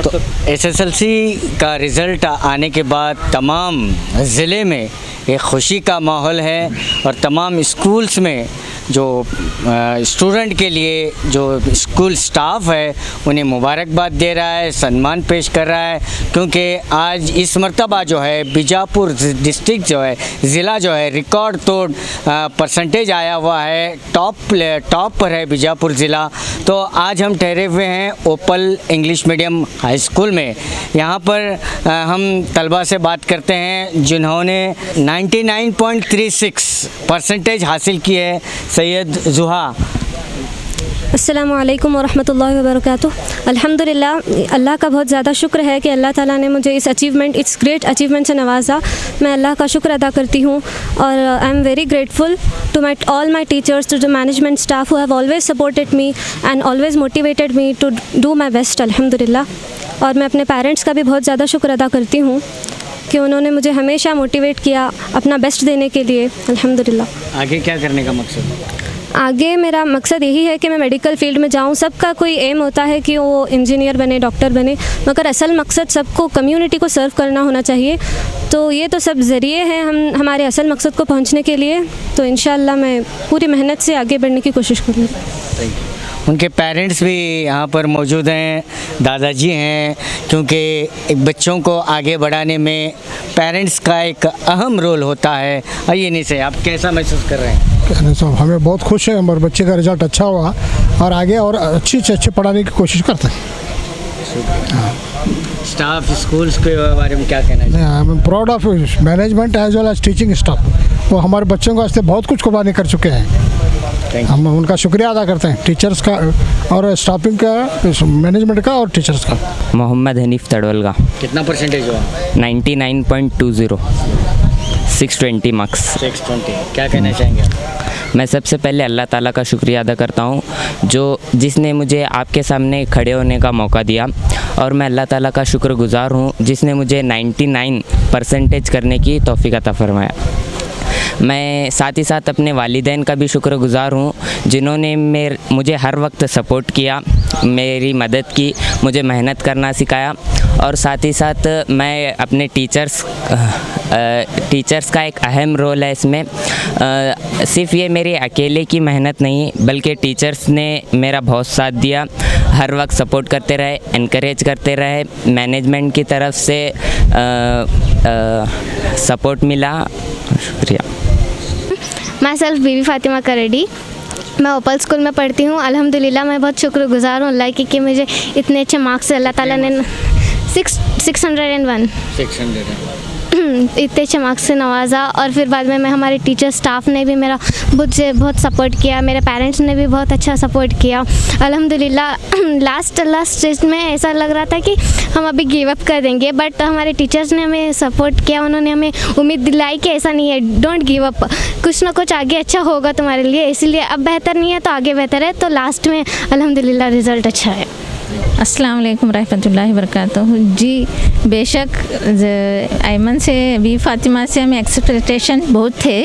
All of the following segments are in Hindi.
तो एसएसएलसी का रिज़ल्ट आने के बाद तमाम ज़िले में एक खुशी का माहौल है और तमाम स्कूल्स में जो स्टूडेंट के लिए जो स्कूल स्टाफ है उन्हें मुबारकबाद दे रहा है, सम्मान पेश कर रहा है, क्योंकि आज इस मर्तबा जो है बीजापुर डिस्ट्रिक्ट जो है ज़िला जो है रिकॉर्ड तोड़ परसेंटेज आया हुआ है, टॉप पर है बीजापुर ज़िला। तो आज हम ठहरे हुए हैं ओपल इंग्लिश मीडियम हाई स्कूल में। यहाँ पर हम तलबा से बात करते हैं जिन्होंने 99.36 परसेंटेज हासिल की है। सैयद जुहा। अस्सलामु अलैकुम वरहमतुल्लाहि वबरकातुहू। अल्हम्दुलिल्लाह, अल्लाह का बहुत ज़्यादा शुक्र है कि अल्लाह ताला ने मुझे इस ग्रेट अचीवमेंट से नवाजा। मैं अल्लाह का शुक्र अदा करती हूँ और I am very grateful to all my teachers, to the management staff who have always supported me and always motivated me to do my best अल्हम्दुलिल्लाह। और मैं अपने पेरेंट्स का भी बहुत ज़्यादा शुक्र अदा करती हूँ कि उन्होंने मुझे हमेशा मोटिवेट किया अपना बेस्ट देने के लिए अल्हम्दुलिल्लाह। आगे क्या करने का मकसद है? आगे मेरा मकसद यही है कि मैं मेडिकल फील्ड में जाऊं। सबका कोई एम होता है कि वो इंजीनियर बने, डॉक्टर बने, मगर असल मकसद सबको कम्युनिटी को सर्व करना होना चाहिए। तो ये तो सब ज़रिए हैं हमारे असल मकसद को पहुंचने के लिए। तो इंशाअल्लाह मैं पूरी मेहनत से आगे बढ़ने की कोशिश करूँगी। उनके पेरेंट्स भी यहाँ पर मौजूद हैं, दादाजी हैं, क्योंकि बच्चों को आगे बढ़ाने में पेरेंट्स का एक अहम रोल होता है। आइए नहीं से आप कैसा महसूस कर रहे हैं? कहने साहब हमें बहुत खुश है, हमारे बच्चे का रिज़ल्ट अच्छा हुआ और आगे और अच्छी से अच्छी पढ़ाने की कोशिश करते हैं। स्टाफ स्कूल्स के बारे में क्या कहना चाहिए? I am proud of management as well as teaching staff. वो हमारे बच्चों को वास्ते बहुत कुछ कुर्बानी कर चुके हैं। हम उनका शुक्रिया अदा करते हैं, टीचर्स का और स्टाफिंग का, मैनेजमेंट का और टीचर्स का। मोहम्मद हनीफ तड़वल का। कितना परसेंटेज हुआ? 99.20, 620 मार्क्स। 620। क्या कहना चाहेंगे आप? मैं सबसे पहले अल्लाह ताला का शुक्रिया अदा करता हूँ जिसने मुझे आपके सामने खड़े होने का मौका दिया, और मैं अल्लाह ताला का शुक्रगुज़ार हूँ जिसने मुझे 99 परसेंटेज करने की तौफ़ीक अता फरमाया। मैं साथ ही साथ अपने वालिदैन का भी शुक्रगुज़ार हूँ जिन्होंने मुझे हर वक्त सपोर्ट किया, मेरी मदद की, मुझे मेहनत करना सिखाया। और साथ ही साथ मैं अपने टीचर्स का एक अहम रोल है इसमें। सिर्फ ये मेरी अकेले की मेहनत नहीं, बल्कि टीचर्स ने मेरा बहुत साथ दिया, हर वक्त सपोर्ट करते रहे, इनकरेज करते रहे। मैनेजमेंट की तरफ से सपोर्ट मिला। शुक्रिया। मैं सेल्फ बीबी फातिमा करेडी, मैं ओपल स्कूल में पढ़ती हूँ। अल्हम्दुलिल्लाह मैं बहुत शुक्रगुज़ार हूँ अल्लाह की कि मुझे इतने अच्छे मार्क्स से अल्लाह ताला ने 601 इतने अच्छे मार्क्स से नवाजा। और फिर बाद में मैं हमारे टीचर स्टाफ ने भी मुझे बहुत सपोर्ट किया, मेरे पेरेंट्स ने भी बहुत अच्छा सपोर्ट किया अल्हम्दुलिल्लाह। लास्ट स्टेज में ऐसा लग रहा था कि हम अभी गिव अप कर देंगे, बट हमारे टीचर्स ने हमें सपोर्ट किया, उन्होंने हमें उम्मीद दिलाई कि ऐसा नहीं है, डोंट गिव अप, कुछ ना कुछ आगे अच्छा होगा तुम्हारे लिए, इसलिए अब बेहतर नहीं है तो आगे बेहतर है। तो लास्ट में अल्हम्दुलिल्लाह रिज़ल्ट अच्छा है। अस्सलाम वालेकुम रहमतुल्लाहि वबरकातुहू। जी बेशक ऐमन से बी फातिमा से हमें एक्सपेक्टेशन बहुत थे,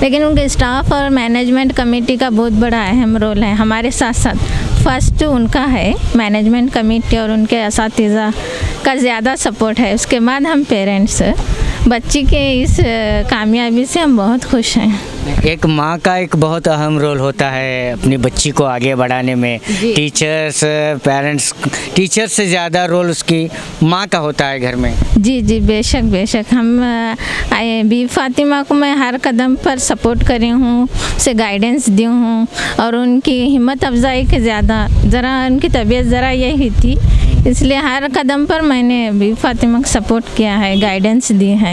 लेकिन उनके स्टाफ और मैनेजमेंट कमेटी का बहुत बड़ा अहम रोल है हमारे साथ साथ। फर्स्ट उनका है, मैनेजमेंट कमेटी और उनके असातिज़ा का ज़्यादा सपोर्ट है, उसके बाद हम पेरेंट्स। बच्ची के इस कामयाबी से हम बहुत खुश हैं। एक माँ का एक बहुत अहम रोल होता है अपनी बच्ची को आगे बढ़ाने में। टीचर्स, पेरेंट्स, टीचर्स से ज़्यादा रोल उसकी माँ का होता है घर में। जी जी बेशक बेशक। हम बी फातिमा को मैं हर कदम पर सपोर्ट करी हूँ, उसे गाइडेंस दी हूँ, और उनकी हिम्मत अफजाई के ज़्यादा उनकी तबीयत ज़रा यही थी, इसलिए हर कदम पर मैंने बी फातिमा को सपोर्ट किया है, गाइडेंस दी है।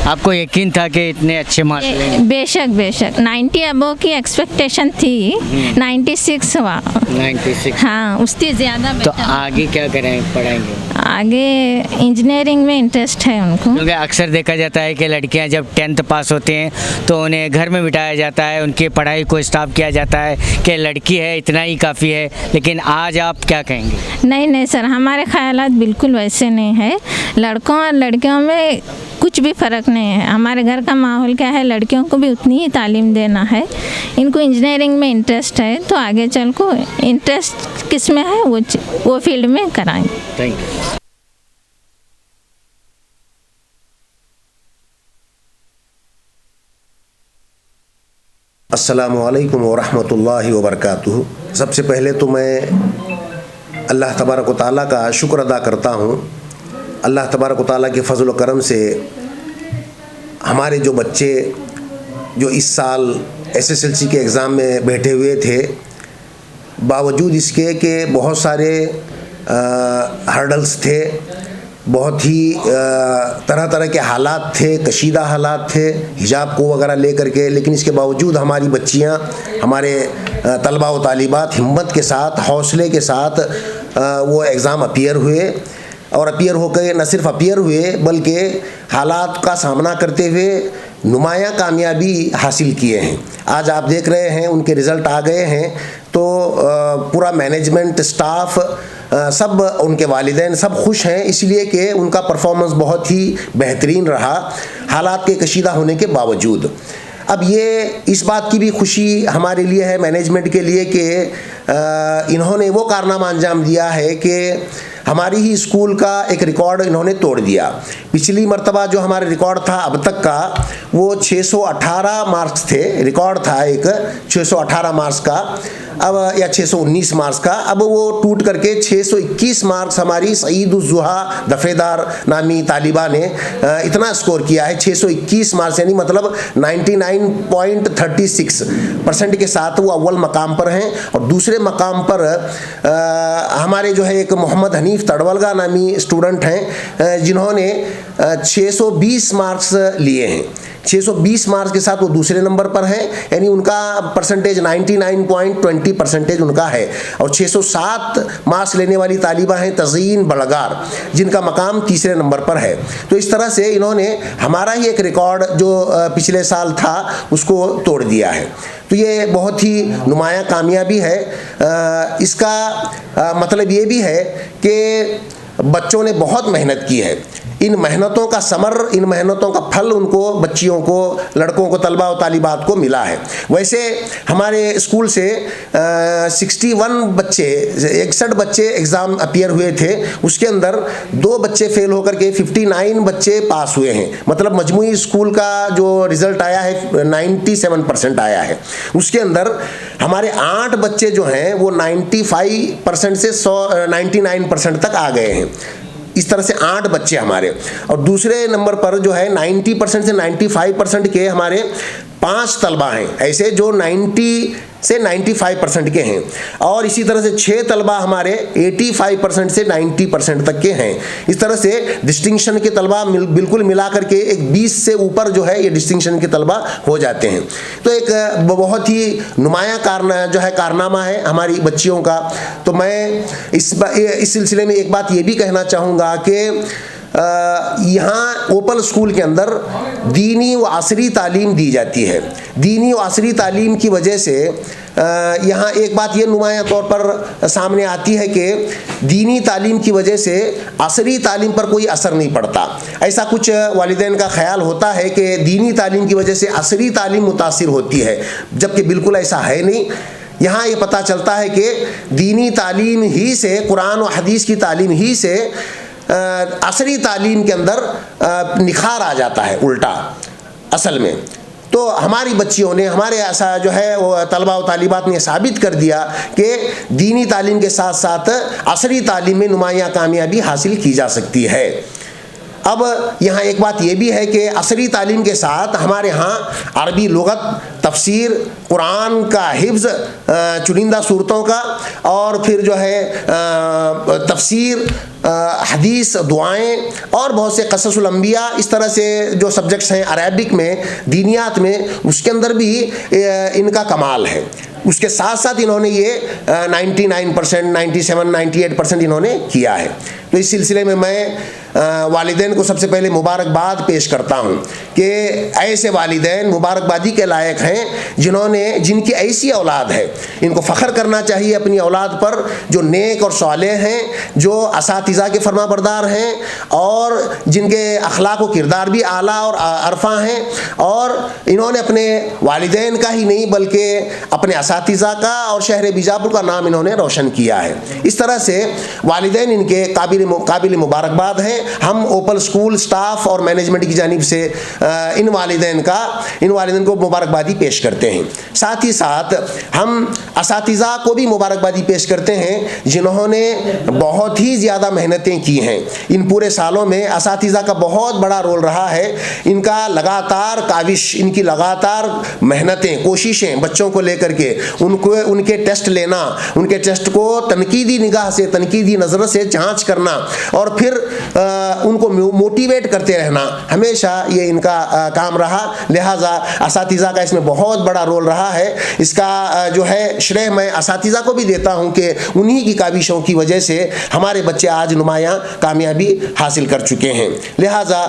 आपको यकीन था कि इतने अच्छे मार्क्स लेंगे? बेशक बेशक। 90 अबव की एक्सपेक्टेशन थी, 96 हुआ। 96? हाँ, उससे ज़्यादा। तो आगे क्या करें, पढ़ाएंगे? आगे इंजीनियरिंग में इंटरेस्ट है उनको। क्योंकि अक्सर देखा जाता है कि लड़कियां जब 10th पास होते हैं तो उन्हें घर में बिठाया जाता है, उनकी पढ़ाई को स्टॉप किया जाता है कि लड़की है इतना ही काफ़ी है, लेकिन आज आप क्या कहेंगे? नहीं नहीं सर, हमारे ख्यालात बिल्कुल वैसे नहीं है। लड़कों और लड़कियों में कुछ भी फ़र्क नहीं है। हमारे घर का माहौल क्या है, लड़कियों को भी उतनी ही तालीम देना है। इनको इंजीनियरिंग में इंटरेस्ट है तो आगे चल को इंटरेस्ट किस में है वो फील्ड में कराएंगे। Thank you. अस्सलामुअलैकुम वरहमतुल्लाहि वबरकातुहू। सबसे पहले तो मैं अल्लाह तबारक व तआला का शुक्र अदा करता हूँ। अल्लाह तबारक व तआला के फजल व करम से हमारे जो बच्चे जो इस साल SSLC के एग्ज़ाम में बैठे हुए थे, बावजूद इसके कि बहुत सारे हर्डल्स थे, बहुत ही तरह तरह के हालात थे, कशीदा हालात थे हिजाब को वगैरह ले करके, लेकिन इसके बावजूद हमारी बच्चियां, हमारे तलबा व तालिबात हिम्मत के साथ, हौसले के साथ वो एग्ज़ाम अपीयर हुए और अपीयर होकर न सिर्फ अपीयर हुए बल्कि हालात का सामना करते हुए नुमाया कामयाबी हासिल किए हैं। आज आप देख रहे हैं उनके रिज़ल्ट आ गए हैं, तो पूरा मैनेजमेंट, स्टाफ, सब उनके वालिदैन सब खुश हैं, इसलिए कि उनका परफॉर्मेंस बहुत ही बेहतरीन रहा हालात के कशीदा होने के बावजूद। अब ये इस बात की भी खुशी हमारे लिए है, मैनेजमेंट के लिए, कि इन्होंने वो कारनामा अंजाम दिया है कि हमारी ही स्कूल का एक रिकॉर्ड इन्होंने तोड़ दिया। पिछली मर्तबा जो हमारा रिकॉर्ड था अब तक का, वो 618 मार्क्स थे, रिकॉर्ड था एक 618 मार्क्स का, अब या 619 मार्क्स का, अब वो टूट करके 621 मार्क्स हमारी सईदुज़्ज़ुहा दफ़ेदार नामी तालिबा ने इतना स्कोर किया है। 621 मार्क्स यानी मतलब 99.36% के साथ वो अव्वल मकाम पर हैं। और दूसरे मकाम पर हमारे जो है एक मोहम्मद हनीफ तड़वलगा नामी स्टूडेंट हैं, जिन्होंने 620 मार्क्स लिए हैं। 620 मार्क्स के साथ वो दूसरे नंबर पर है, यानी उनका परसेंटेज 99.20% उनका है। और 607 मार्क्स लेने वाली तालिबा हैं तज़ीन बलगार, जिनका मकाम तीसरे नंबर पर है। तो इस तरह से इन्होंने हमारा ही एक रिकॉर्ड जो पिछले साल था उसको तोड़ दिया है। तो ये बहुत ही नुमाया कामयाबी है। इसका मतलब ये भी है कि बच्चों ने बहुत मेहनत की है। इन मेहनतों का समर, इन मेहनतों का फल उनको, बच्चियों को, लड़कों को, तलबा और तालिबात को मिला है। वैसे हमारे स्कूल से 61 बच्चे एग्ज़ाम अपीयर हुए थे, उसके अंदर 2 बच्चे फेल होकर के 59 बच्चे पास हुए हैं। मतलब मजमूई स्कूल का जो रिज़ल्ट आया है 97% आया है। उसके अंदर हमारे 8 बच्चे जो हैं वो 95% से 99% तक आ गए हैं। इस तरह से 8 बच्चे हमारे, और दूसरे नंबर पर जो है 90% से 95% के हमारे 5 तलबा हैं ऐसे जो 90 से 95% के हैं। और इसी तरह से 6 तलबा हमारे 85% से 90% तक के हैं। इस तरह से डिस्टिंक्शन के तलबा बिल्कुल मिला करके एक 20 से ऊपर जो है ये डिस्टिंक्शन के तलबा हो जाते हैं। तो एक बहुत ही नुमाया कारनामा है हमारी बच्चियों का। तो मैं इस सिलसिले में एक बात ये भी कहना चाहूँगा कि यहाँ ओपल स्कूल के अंदर दीनी व असरी तालीम दी जाती है। दीनी व असरी तालीम की वजह से यहाँ एक बात ये नुमाया तौर पर सामने आती है कि दीनी तालीम की वजह से असरी तालीम पर कोई असर नहीं पड़ता। ऐसा कुछ वालिदैन का ख्याल होता है कि दीनी तालीम की वजह से असरी तालीम मुतासिर होती है, जबकि बिल्कुल ऐसा है नहीं। यहाँ ये पता चलता है कि दीनी तालीम ही से, कुरान और हदीस की तालीम ही से असरी तालीम के अंदर निखार आ जाता है उल्टा असल में। तो हमारी बच्चियों ने, हमारे ऐसा जो है वो तलबा व तालिबात ने साबित कर दिया कि दीनी तालीम के साथ साथ असरी तालीम में नुमाया कामयाबी हासिल की जा सकती है। अब यहाँ एक बात ये भी है कि असरी तालीम के साथ हमारे यहाँ अरबी लुगत, तफसीर, कुरान का हिफ्ज़, चुनिंदा सूरतों का, और फिर जो है तफसीर, हदीस, दुआएं और बहुत से क़ससुल अंबिया, इस तरह से जो सब्जेक्ट्स हैं अरबिक में, दीनियात में, उसके अंदर भी इनका कमाल है। उसके साथ साथ इन्होंने ये 99%, 97, 98% इन्होंने किया है। तो इस सिलसिले में मैं वालिदैन को सबसे पहले मुबारकबाद पेश करता हूँ कि ऐसे वालिदैन मुबारकबादी के लायक हैं जिनकी ऐसी औलाद है। इनको फ़ख्र करना चाहिए अपनी औलाद पर, जो नेक और सालेह हैं, जो असातिज़ा के फरमाबरदार हैं और जिनके अखलाक व किरदार भी आला और अरफा हैं, और इन्होंने अपने वालिदैन का ही नहीं बल्कि अपने असातिज़ा का और शहर बीजापुर का नाम इन्होंने रोशन किया है। इस तरह से वालिदैन इनके काबिल मुबारकबाद हैं। हम ओपल स्कूल स्टाफ और मैनेजमेंट की जानिब से इन वालिदैन को मुबारकबादी पेश करते हैं। साथ ही साथ हम असातिज़ा को भी मुबारकबादी पेश करते हैं जिन्होंने बहुत ही ज़्यादा मेहनतें की हैं। इन पूरे सालों में असातिज़ा का बहुत बड़ा रोल रहा है। इनका लगातार काविश, इनकी लगातार मेहनतें, कोशिशें बच्चों को लेकर के उनके टेस्ट लेना, उनके टेस्ट को तनकीदी निगाह से, तनकीदी नज़र से जांच करना और फिर उनको मोटिवेट करते रहना, हमेशा ये इनका काम रहा। लिहाजा असातिज़ा का इसमें बहुत बड़ा रोल रहा है। इसका जो है श्रेय मैं असातिज़ा को भी देता हूँ कि उन्हीं की काविशों की वजह से हमारे बच्चे आज नुमायाँ कामयाबी हासिल कर चुके हैं। लिहाजा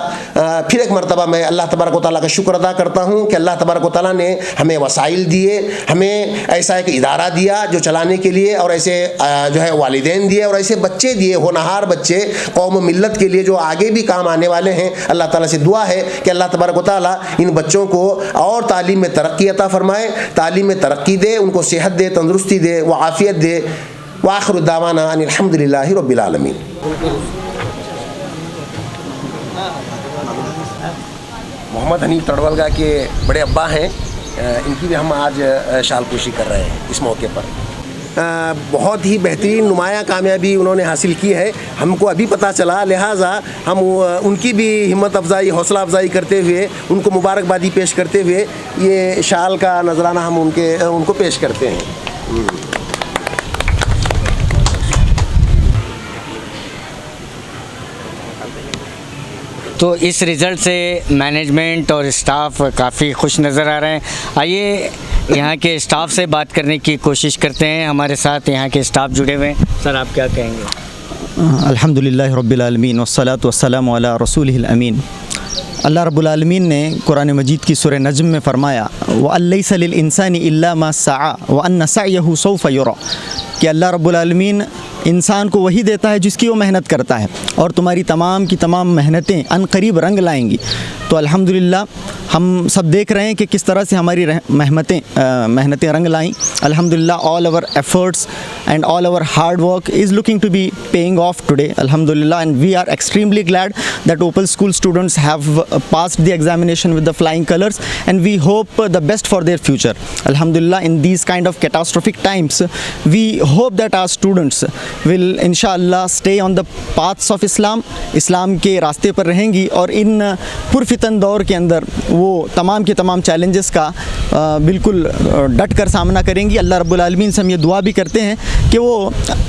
फिर एक मरतबा मैं अल्लाह तबारक व तआला का शुक्र अदा करता हूँ कि अल्लाह तबारक व तआला ने हमें वसाइल दिए, हमें ऐसा एक इदारा दिया जो चलाने के लिए, और ऐसे जो है वालिदैन दिए और ऐसे बच्चे दिए, होनहार बच्चे कौम मिल्लत के लिए जो आगे भी काम आने वाले हैं। अल्लाह ताला से दुआ है कि अल्लाह तबारक व तआला इन बच्चों को और तालीम में तरक्की अता फरमाए, तालीम में तरक्की दे, उनको सेहत दे, तंदुरुस्ती दे व आफ़ियत दे। व आखिरु दावाना अनिल हम्दुलिल्लाहि रब्बिल आलमीन। मोहम्मद हनीफ तड़वलगा के बड़े अब्बा हैं, इनकी भी हम आज शालपोशी कर रहे हैं इस मौके पर। बहुत ही बेहतरीन नुमाया कामयाबी उन्होंने हासिल की है, हमको अभी पता चला। लिहाजा हम उनकी भी हिम्मत अफजाई, हौसला अफजाई करते हुए, उनको मुबारकबादी पेश करते हुए ये शाल का नजराना हम उनको पेश करते हैं। तो इस रिज़ल्ट से मैनेजमेंट और स्टाफ काफ़ी खुश नज़र आ रहे हैं। आइए यहाँ के स्टाफ से बात करने की कोशिश करते हैं। हमारे साथ यहाँ के स्टाफ जुड़े हुए हैं। सर, आप क्या कहेंगे? अल्हम्दुलिल्लाह रब्बिल आलमीन वस्सलातु वस्सलामु अला रसूलिहिल अमीन। अल्लाह रब्बुल आलमीन ने कुरान मजीद की सूरह नज्म में फ़रमाया व लैसा लिल इंसानी इल्ला मा सआ व अन्न सअयहु सौफ युरा, कि अल्लाह रब्बुल आलमीन इंसान को वही देता है जिसकी वो मेहनत करता है, और तुम्हारी तमाम की तमाम मेहनतें अनकरीब रंग लाएंगी। तो अल्हम्दुलिल्लाह हम सब देख रहे हैं कि किस तरह से हमारी मेहनतें रंग लाईं। अल्हम्दुलिल्लाह all our efforts and all our hard work is looking to be paying off today, अल्हम्दुलिल्लाह, and we are extremely glad that Opal School students have passed the examination with the flying colors, and we hope the best for their future. Alhamdulillah, in these kind of catastrophic times, we hope that our students will inshallah stay on the paths of Islam, इस्लाम के रास्ते पर रहेंगी और इन पुरफितन दौर के अंदर वो तमाम के तमाम चैलेंजेस का बिल्कुल डट कर सामना करेंगी। अल्लाह रब्बुल आलमीन से हम ये दुआ भी करते हैं कि वो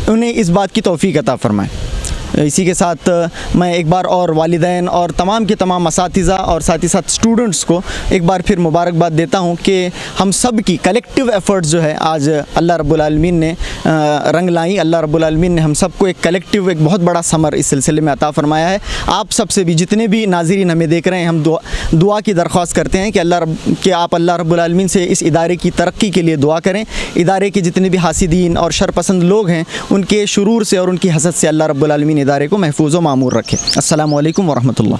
उन्हें इस बात की तौफीक अता फरमाए। इसी के साथ मैं एक बार और वालिदैन और तमाम के तमाम असातिज़ा और साथ ही साथ स्टूडेंट्स को एक बार फिर मुबारकबाद देता हूँ कि हम सब की कलेक्टिव एफ़र्ट्स जो है आज अल्लाह रब्बुल आलमीन ने रंग लाई। अल्लाह रब्बुल आलमीन ने हम सबको एक कलेक्टिव, एक बहुत बड़ा समर इस सिलसिले में अता फ़रमाया है। आप सबसे भी, जितने भी नाज़रीन हमें देख रहे हैं, हम दुआ की दरख्वास्त करते हैं कि आप अल्लाह रब्बुल आलमीन से इस इदारे की तरक्की के लिए दुआ करें। इदारे के जितने भी हासिदीन और शरपसंद लोग हैं, उनके शुरूर से और उनकी हसद से अल्लाह रब्बुल आलमीन इदारे को महफूज व मामूर रखे। अस्सलामु अलैकुम व रहमतुल्लाह।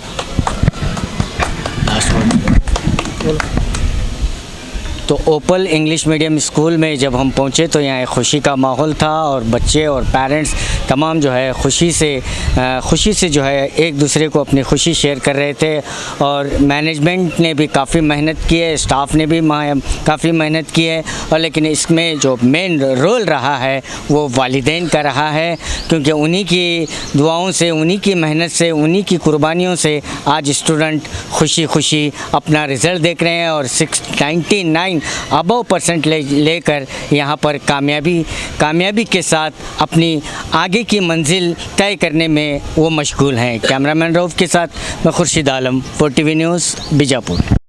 तो ओपल इंग्लिश मीडियम स्कूल में जब हम पहुंचे तो यहाँ खुशी का माहौल था और बच्चे और पेरेंट्स तमाम जो है खुशी से जो है एक दूसरे को अपनी खुशी शेयर कर रहे थे। और मैनेजमेंट ने भी काफ़ी मेहनत की है, स्टाफ ने भी काफ़ी मेहनत की है, और लेकिन इसमें जो मेन रोल रहा है वो वालिदैन का रहा है, क्योंकि उन्हीं की दुआओं से, उन्हीं की मेहनत से, उन्हीं की कुर्बानियों से आज स्टूडेंट खुशी अपना रिज़ल्ट देख रहे हैं और 699 अबव % लेकर यहाँ पर कामयाबी के साथ अपनी आगे की मंजिल तय करने में वो मशगूल हैं। कैमरामैन रऊफ़ के साथ मैं खुर्शीद आलम, 4TV न्यूज़, बीजापुर।